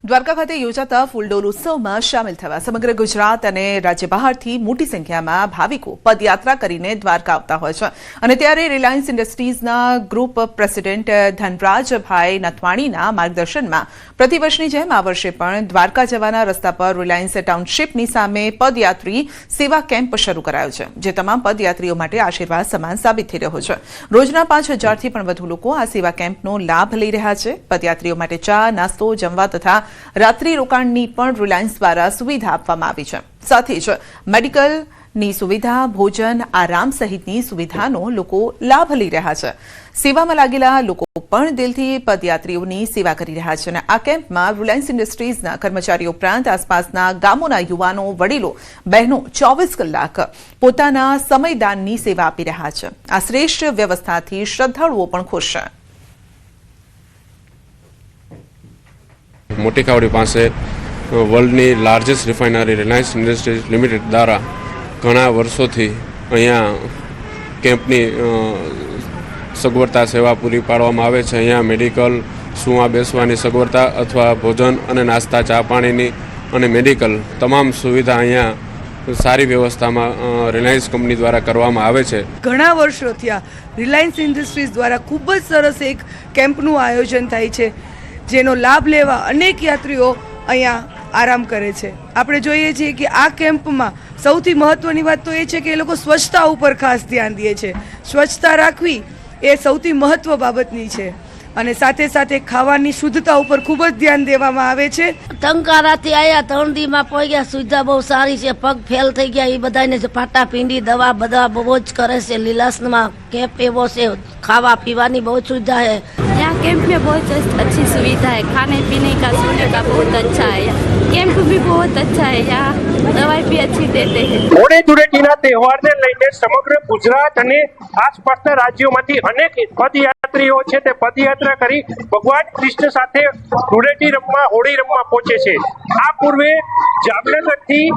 દ્વારકા ખાતે યોજાતા ફૂલડોલ ઉત્સવમાં સામેલ થવા સમગ્ર ગુજરાત અને રાજ્ય બહારથી મોટી સંખ્યામાં ભાવિકો પદયાત્રા કરીને દ્વારકા આવતા હોય છે અને ત્યારે રિલાયન્સ ઇન્ડસ્ટ્રીઝના ગ્રુપ પ્રેસિડેન્ટ ધનરાજભાઈ નથવાણીના માર્ગદર્શનમાં પ્રતિવર્ષની જેમ આ વર્ષે પણ દ્વારકા જવાના રસ્તા પર રિલાયન્સ ટાઉનશીપની સામે પદયાત્રી સેવા કેમ્પ શરૂ કરાયો છે, જે તમામ પદયાત્રીઓ માટે આશીર્વાદ સમાન સાબિત થઈ રહ્યો છે। રોજના 5000થી પણ વધુ લોકો આ સેવા કેમ્પનો લાભ લઈ રહ્યા છે। પદયાત્રીઓ માટે ચા, નાસ્તો, જમવા તથા રાત્રિ રોકાણની પણ રિલાયન્સ દ્વારા સુવિધા આપવામાં આવી છે। સાથે જ મેડિકલની સુવિધા, ભોજન, આરામ સહિતની સુવિધાનો લોકો લાભ લઈ રહ્યા છે। સેવામાં લાગેલા લોકો પણ દિલથી પદયાત્રીઓની સેવા કરી રહ્યા છે અને આ કેમ્પમાં રિલાયન્સ ઇન્ડસ્ટ્રીઝના કર્મચારીઓ ઉપરાંત આસપાસના ગામોના યુવાનો, વડીલો, બહેનો 24 કલાક પોતાના સમયદાનની સેવા આપી રહ્યા છે। આ શ્રેષ્ઠ વ્યવસ્થાથી શ્રદ્ધાળુઓ પણ ખુશ છે। મોટી કાવડી પાસે વર્લ્ડની largest refinery Reliance Industries Limited દ્વારા ઘણા વર્ષોથી અહીંયા કેમ્પની સગવડતા સેવા પૂરી પાડવામાં આવે છે। અહીંયા મેડિકલ, સૂવા બેસવાની સગવડતા અથવા ભોજન અને નાસ્તા, ચા પાણીની અને મેડિકલ તમામ સુવિધા અહીંયા સારી વ્યવસ્થામાં રિલાયન્સ કંપની દ્વારા કરવામાં આવે છે। ઘણા વર્ષોથી આ રિલાયન્સ ઇન્ડસ્ટ્રીઝ દ્વારા ખૂબ જ સરસ એક કેમ્પનું આયોજન થાય છે, જેનો લાભ લેવા અનેક યાત્રીઓ અહીંયા આરામ કરે છે। આપણે જોઈએ છીએ કે આ કેમ્પમાં સૌથી મહત્ત્વની વાત તો એ છે કે એ લોકો સ્વચ્છતા ઉપર ખાસ ધ્યાન દે છે। સ્વચ્છતા રાખવી એ સૌથી મહત્ત્વ બાબતની છે અને સાથે સાથે ખાવાની શુદ્ધતા ઉપર ખૂબ જ ધ્યાન દેવામાં આવે છે। ટંકારાથી આવ્યા 3 દીમાં પહોંચ્યા, સુવિધા બહુ સારી છે। પગ ફેલ થઈ ગયા એ બધાને ફાટા પીંડી દવા બધા બહુ જ કરે છે। લીલાસમાં કેમ્પ એવો છે, खावा पीवानी बहुत सुविधा है। यहाँ कैंप में बहुत अच्छी सुविधा है, खाने पीने का सुविधा बहुत अच्छा है। कैंप भी बहुत अच्छा है, यहाँ दवाई भी अच्छी देते हैं। होળી ધૂળેટીના તહેવારને લઈને સમગ્ર ગુજરાત અને આસપાસના રાજ્યોમાંથી અનેક પદયાત્રીઓ છે તે પદયાત્રા કરી ભગવાન કૃષ્ણ સાથે ધૂળેટી રમવા, હોળી રમવા પહોંચે છે। આ પૂર્વે જામનગરથી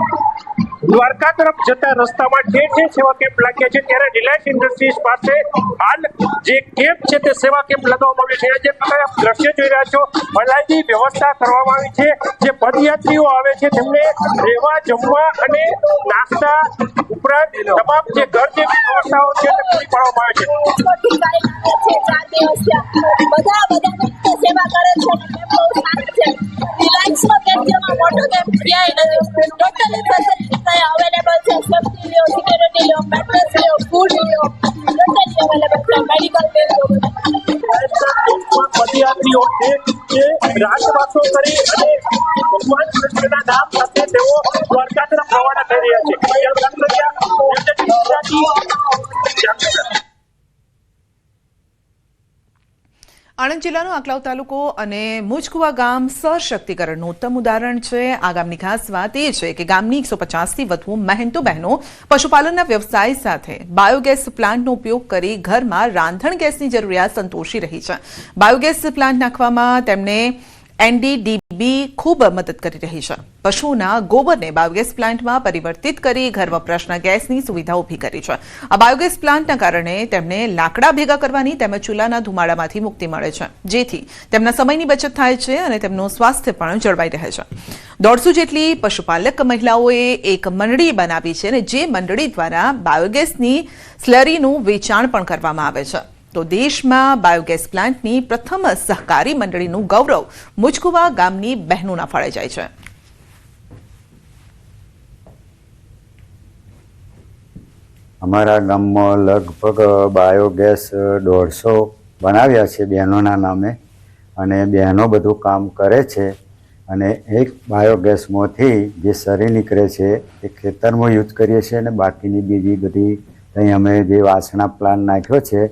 દ્વારકા તરફ જતા રસ્તામાં ઠેર ઠેર સેવા કેમ્પ લાગ્યા છે, ત્યારે રિલાયન્સ ઇન્ડસ્ટ્રીઝ પાસે હાલ જે કેમ્પ છે તે સેવા કેમ્પ લગાવવામાં આવ્યો છે। જે પ્રકારે આપ દ્રશ્ય જોઈ રહ્યા છો, ભલાઈની વ્યવસ્થા કરવામાં આવી છે। જે પદયાત્રીઓ આવે છે તેમને રહેવા, જમવા અને નાસ્તા ઉપરાંત તમામ જે ઘર જેવી વ્યવસ્થાઓ છે તે પૂરી પાડવામાં આવે છે। સેવા કરે છે, રિલાયન્સનો કેમ્પ જેમાં મોટો કેમ્પ ક્યાંય નથી, ટોટલી ફેસિલિટી અવેલેબલ છે। સેફ્ટી લ્યો, સિક્યુરિટી લ્યો, મેટ્રેસ લ્યો, ફૂડ લ્યો, ટોટલી અવેલેબલ છે। મેડિકલ પદયાત્રીઓ છે જે રાતવાસો કરી અને ભગવાન કૃષ્ણના નામ સાથે તેઓ દ્વારકા તરફ રવાના થઈ રહ્યા છે। આણંદ જિલ્લાનો આંકલાવ તાલુકો અને મુજકુવા ગામ સશક્તિકરણનું ઉત્તમ ઉદાહરણ છે। આ ગામની ખાસ વાત એ છે કે ગામની 150થી વધુ મહેનતુ બહેનો પશુપાલનના વ્યવસાય સાથે બાયોગેસ પ્લાન્ટનો ઉપયોગ કરી ઘરમાં રાંધણ ગેસની જરૂરિયાત સંતોષી રહી છે। બાયોગેસ પ્લાન્ટ નાખવામાં તેમને એનડીડીબી ખૂબ મદદ કરી રહી છે। પશુના ગોબરને બાયોગેસ પ્લાન્ટમાં પરિવર્તિત કરી ઘર વપરાશના ગેસની સુવિધા ઊભી કરી છે। આ બાયોગેસ પ્લાન્ટના કારણે તેમને લાકડા ભેગા કરવાની તેમજ ચૂલાના ધુમાડામાંથી મુક્તિ મળે છે, જેથી તેમના સમયની બચત થાય છે અને તેમનું સ્વાસ્થ્ય પણ જળવાઈ રહે છે। 150 જેટલી પશુપાલક મહિલાઓએ એક મંડળી બનાવી છે અને જે મંડળી દ્વારા બાયોગેસની સ્લરીનું વેચાણ પણ કરવામાં આવે છે। તો દેશમાં બાયોગેસ પ્લાન્ટની પ્રથમ સહકારી મંડળીનું ગૌરવ મુજકુવા ગામની બહેનોના ફળે જાય છે। અમારા ગામમાં લગભગ બાયોગેસ 150 બનાવ્યા છે બહેનોના નામે અને બહેનો બધું કામ કરે છે અને એક બાયોગેસમાંથી જે સરી નીકળે છે એ ખેતરમાં યુઝ કરીએ છીએ અને બાકીની બીજી બધી અહીં અમે જે વાસણા પ્લાન્ટ નાખ્યો છે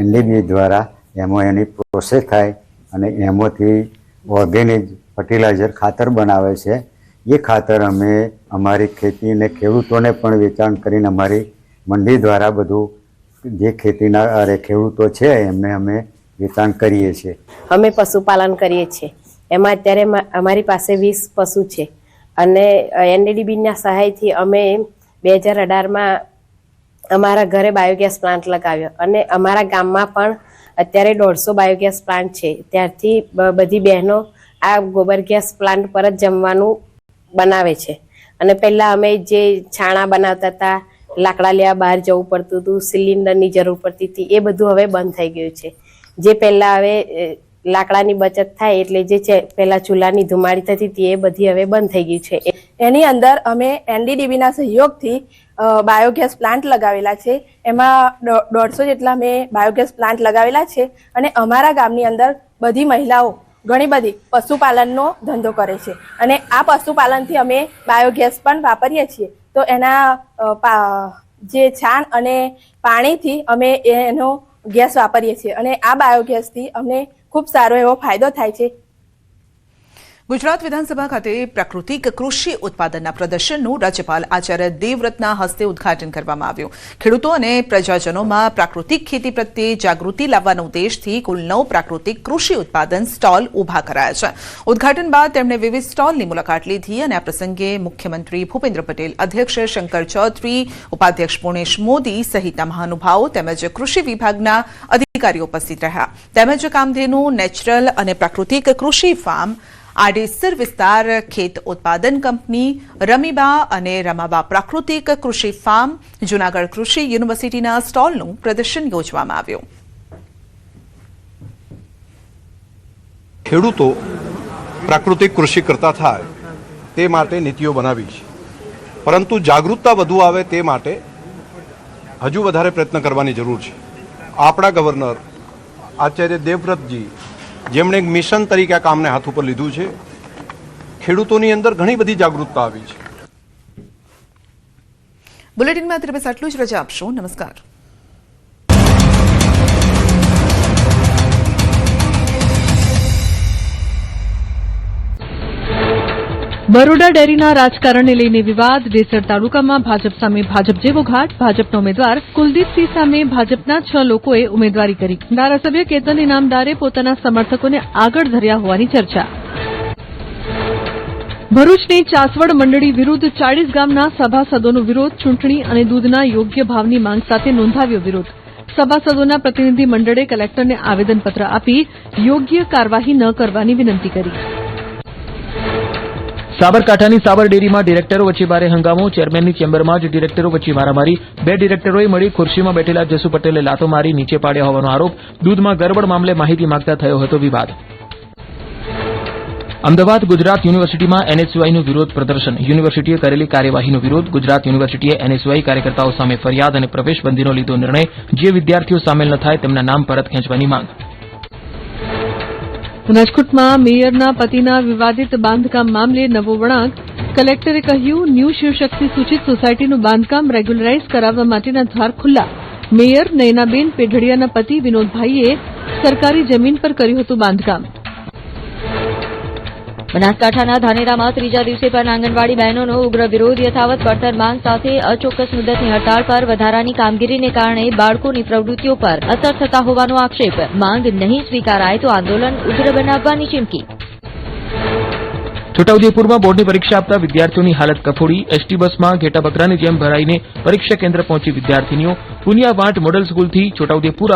એનડીબી દ્વારા એમાં એની પ્રોસેસ થાય અને એમાંથી ઓર્ગેનિક ફર્ટિલાઇઝર ખાતર બનાવે છે। એ ખાતર અમે અમારી ખેતીને ખેડૂતોને પણ વેચાણ કરીને અમારી મંડી દ્વારા બધું જે ખેતીના ખેડૂતો છે એમને અમે વેચાણ કરીએ છીએ। અમે પશુપાલન કરીએ છીએ, એમાં અત્યારે અમારી પાસે 20 પશુ છે અને એનડીડીબીના સહાયથી અમે 2018માં અમારા ઘરે બાયોગેસ પ્લાન્ટ લગાવ્યો અને અમારા ગામમાં પણ અત્યારે 150 બાયોગેસ પ્લાન્ટ છે। ત્યારથી બધી બહેનો આ ગોબર ગેસ પ્લાન્ટ પર જ જમવાનું બનાવે છે. અને પહેલા અમે જે છાણા બનાવતા હતા, લાકડા લેવા બહાર જવું પડતું હતું, સિલિન્ડરની જરૂર પડતી હતી, એ બધું હવે બંધ થઈ ગયું છે. જે પહેલા હવે લાકડાની બચત થાય એટલે જે છે પહેલા ચૂલાની ધુમાડી થતી હતી એ બધી હવે બંધ થઈ ગઈ છે. એની અંદર અમે એનડીડીબીના સહયોગથી બાયોગેસ પ્લાન્ટ લગાવેલા છે. એમાં 150 જેટલા અમે બાયોગેસ પ્લાન્ટ લગાવેલા છે. અને અમારા ગામની અંદર બધી મહિલાઓ ઘણી બધી પશુપાલનનો ધંધો કરે છે અને આ પશુપાલનથી અમે બાયોગેસ પણ વાપરીએ છીએ. તો એના જે છાણ અને પાણીથી અમે એનો ગેસ વાપરીએ છીએ અને આ બાયોગેસથી અમને ખૂબ સારો એવો ફાયદો થાય છે. ગુજરાત વિધાનસભા ખાતે પ્રાકૃતિક કૃષિ ઉત્પાદનના પ્રદર્શનનું રાજ્યપાલ આચાર્ય દેવવ્રતના હસ્તે ઉદ્ઘાટન કરવામાં આવ્યું. ખેડૂતો અને પ્રજાજનોમાં પ્રાકૃતિક ખેતી પ્રત્યે જાગૃતિ લાવવાના ઉદ્દેશથી કુલ 9 પ્રાકૃતિક કૃષિ ઉત્પાદન સ્ટોલ ઉભા કરાયા છે. ઉદ્ઘાટન બાદ તેમણે વિવિધ સ્ટોલની મુલાકાત લીધી અને આ પ્રસંગે મુખ્યમંત્રી ભૂપેન્દ્ર પટેલ, અધ્યક્ષ શંકર ચૌધરી, ઉપાધ્યક્ષ પુણેશ મોદી સહિતના મહાનુભાવો તેમજ કૃષિ વિભાગના અધિકારીઓ ઉપસ્થિત રહ્યા. તેમજ કામધેનુ નેચરલ અને પ્રાકૃતિક કૃષિ ફાર્મ, આડેસર વિસ્તાર ખેત ઉત્પાદન કંપની, રમીબા અને રમાબા પ્રાકૃતિક કૃષિ ફાર્મ, જૂનાગઢ કૃષિ યુનિવર્સિટીના સ્ટોલનું પ્રદર્શન યોજવામાં આવ્યું. ખેડૂતો પ્રાકૃતિક કૃષિ કરતા થાય તે માટે નીતિઓ બનાવી છે, પરંતુ જાગૃતતા વધુ આવે તે માટે હજુ વધારે પ્રયત્ન કરવાની જરૂર છે. આપણા ગવર્નર આચાર્ય દેવવ્રતજી, જેમણે એક મિશન તરીકે આ કામને હાથ ઉપર લીધું છે, ખેડૂતોની અંદર ઘણી બધી જાગૃતતા આવી છે. બુલેટિનમાં અત્યારે બસ આટલું જ. રજા આપશો. નમસ્કાર. બરોડા ડેરીના રાજકારણને લઈને વિવાદ. ડેસર તાલુકામાં ભાજપ સામે ભાજપ જેવો ઘાટ. ભાજપના ઉમેદવાર કુલદીપસિંહ સામે ભાજપના 6 લોકોએ ઉમેદવારી કરી. ધારાસભ્ય કેતન ઇનામદારે પોતાના સમર્થકોને આગળ ધર્યા હોવાની ચર્ચા. ભરૂચની ચાસવડ મંડળી વિરુદ્ધ 40 ગામના સભાસદોનો વિરોધ. ચૂંટણી અને દૂધના યોગ્ય ભાવની માંગ સાથે નોંધાવ્યો વિરોધ. સભાસદોના પ્રતિનિધિ મંડળે કલેક્ટરને આવેદનપત્ર આપી યોગ્ય કાર્યવાહી ન કરવાની વિનંતી કરી. સાબરકાંઠાની સાબર ડેરીમાં ડિરેક્ટરો વચ્ચે ભારે હંગામો. ચેરમેનની ચેમ્બરમાં જ ડિરેક્ટરો વચ્ચે મારામારી. 2 ડિરેક્ટરોએ મળી ખુરશીમાં બેઠેલા જસુ પટેલે લાતો મારી નીચે પાડ્યા હોવાનો આરોપ. દૂધમાં ગરબડ મામલે માહિતી માંગતા થયો હતો વિવાદ. અમદાવાદ ગુજરાત યુનિવર્સિટીમાં એનએસયુઆઈનું વિરોધ પ્રદર્શન. યુનિવર્સિટીએ કરેલી કાર્યવાહીનો વિરોધ. ગુજરાત યુનિવર્સિટીએ એનએસયુઆઈ કાર્યકર્તાઓ સામે ફરિયાદ અને પ્રવેશબંધીનો લીધો નિર્ણય. જે વિદ્યાર્થીઓ સામેલ ન થાય તેમના નામ પરત ખેંચવાની માંગ. રાજકોટમાં મેયરના પતિના વિવાદિત બાંધકામ મામલે નવો વળાંક. કલેક્ટરે કહ્યું ન્યૂ શિવશક્તિ સૂચિત સોસાયટીનું બાંધકામ રેગ્યુલરાઇઝ કરાવવા માટેના દ્વાર ખુલ્લા. મેયર નયનાબેન પેઢડિયાના પતિ વિનોદભાઈએ સરકારી જમીન પર કર્યું હતું બાંધકામ. બનાસકાંઠાના ધાનેરામાં 3જા દિવસે પણ આંગણવાડી બહેનોનો ઉગ્ર વિરોધ. યથાવત પડતર માંગ સાથે અચોક્કસ મુદતની હડતાળ પર. વધારાની કામગીરીને કારણે બાળકોની પ્રવૃત્તિઓ પર અસર થતા હોવાનો આક્ષેપ. માંગ નહીં સ્વીકારાય તો આંદોલન ઉગ્ર બનાવવાની ચીમકી. છોટાઉદેપુરમાં બોર્ડની પરીક્ષા આપતા વિદ્યાર્થીઓની હાલત કફોડી. એસટી બસમાં ઘેટા બકરાની જેમ ભરાઈને પરીક્ષા કેન્દ્ર પહોંચી વિદ્યાર્થીનીઓ. પુનિયા વાંટ મોડલ સ્કૂલથી છોટાઉદેપુર